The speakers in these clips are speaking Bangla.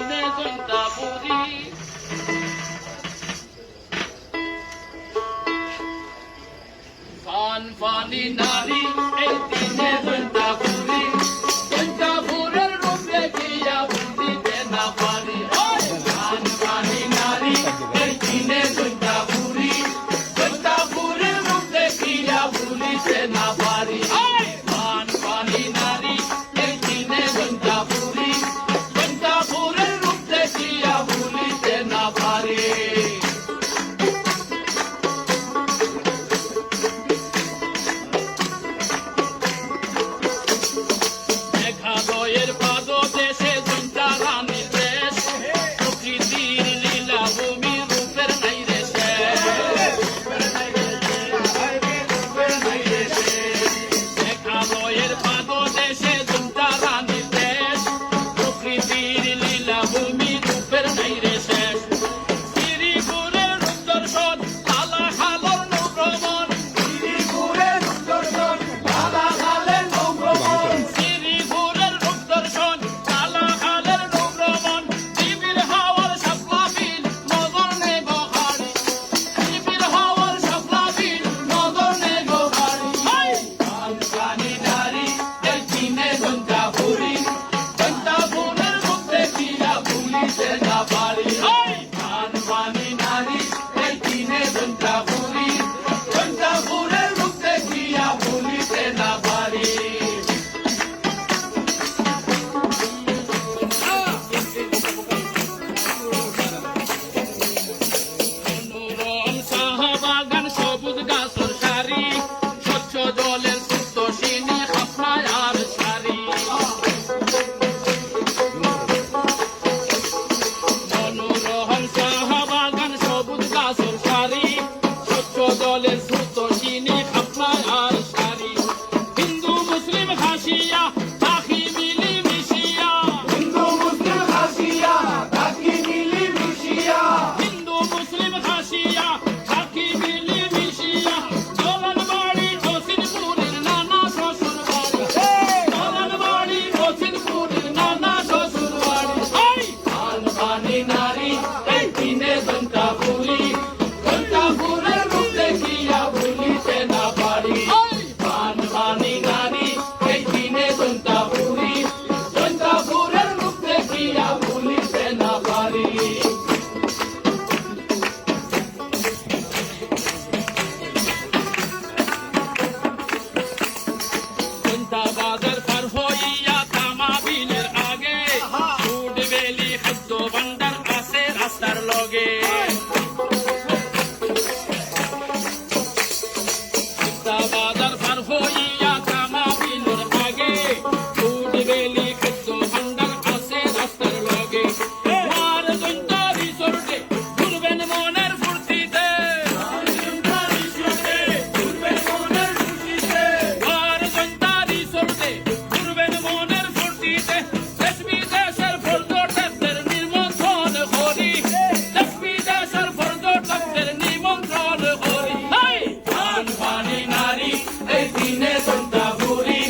দিনে জনতা পুরি ফান ফানি নারী এই দিনে জনতা পুরি জনতা পুরের রূপ দেখিয়া বুঝিতে না পারি ফান ফানি নারী এই দিনে জনতা পুরি জনতা পুরের রূপ দেখিয়া ভুলিতে না পারি ফান ফানি নারী এই দিনে জনতা পুরি জনতা পুরের রূপ দেখিয়া ভুলিতে না পারি মেঘালয়ের পাদদেশে জনতা রানীর দেশ প্রকৃতির লীলা ভূমি রূপের নাই রে শেষ মেঘালয়ের পাদদেশে জনতা রানীর দেশ প্রকৃতির লীলা ভূমি রূপের নাই রে শেষ শ্রীপুরের রূপ দর্শন লালাখালের নৌভ্রমণ শ্রীপুরের রূপ দর্শন লালাখালের নৌভ্রমণ শ্রীপুরের রূপ দর্শন লালাখালের নৌভ্রমণ শিবির হাওয়ার শাপলা বিল নজর নে গোহারি শিবির হাওয়ার শাপলা বিল নজর নে গোহারি ফান ফানি নারী এই দিনে জনতা পুরি জনতা পুরের রূপ দেখিয়া ভুলিতে না পারি ফান ফানি নারী এই দিনে জনতা পুরি জনতা পুরের রূপ দেখিয়া ভুলিতে না পারি মনোরম শাহবাগান সবুজ গাছর সারি স্বচ্ছ জলের সুস্থ সিনি খাপড়ায় আর সারি মনোরম শাহবাগান সবুজ গাছর সারি স্বচ্ছ জলের সুস্থ সিনি খাপড়ায় আর সারি হিন্দু মুসলিম হাসিয়া পাখি মিলি মিশিয়া হিন্দু মুসলিম হাসিয়া পাখি মিলি মিশিয়া হিন্দু মুসলিম হাসিয়া পাখি মিলি মিশিয়া দোলন বাড়ি হোসেনপুরের নানা শ্বশুর বাড়ি দোলন বাড়ি হোসেনপুরের নানা শ্বশুর বাড়ি ফান ফানি নারী এই দিনে জনতা পুরি জনতা পুরের রূপ দেখিয়া ভুলিতে না পারি ফান ফানি নারী এই দিনে জনতা পুরি জনতা পুরের রূপ দেখিয়া ভুলিতে না পারি জনতা বাজার পার হইয়া তামা বিলের আগে ফুড বেলি খাদ্য ভান্ডার আছে রাস্তার লগে জনতা বাজার পার হইয়া তামা বিলের আগে ফুড বেলি খাদ্য ভান্ডার আছে রাস্তার লগে আর জনতা রিসোর্টে ঘুরবেন মনের ফুর্তিতে আর জনতা রিসোর্টে ঘুরবেন মনের ফুর্তিতে দেশ বিদেশের পর্যটকদের নিমন্ত্রণ করি দেশ বিদেশের পর্যটকদের নিমন্ত্রণ করি ফান ফানি নারী এই দিনে জনতা পুরি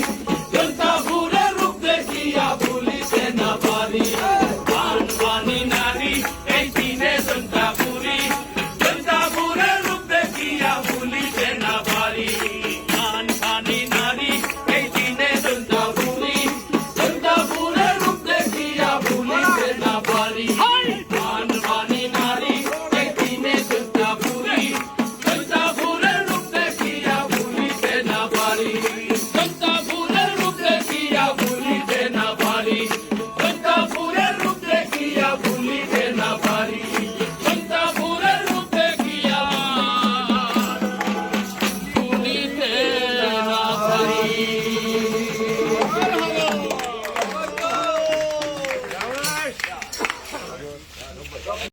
জনতা পুরের রূপ দেখিয়া ভুলিতে না পারি ফান ফানি নারী এই দিনে জনতা পুরি জনতা পুরের রূপ দেখিয়া ভুলিতে না পারি ফান ফানি নারী এই দিনে জনতা পুরি জনতা পুরের রূপ দেখিয়া ভুলিতে না পারি ফান ফানি নারী এই দিনে জনতা পুরি জনতা পুরের রূপ দেখিয়া ভুলিতে না পারি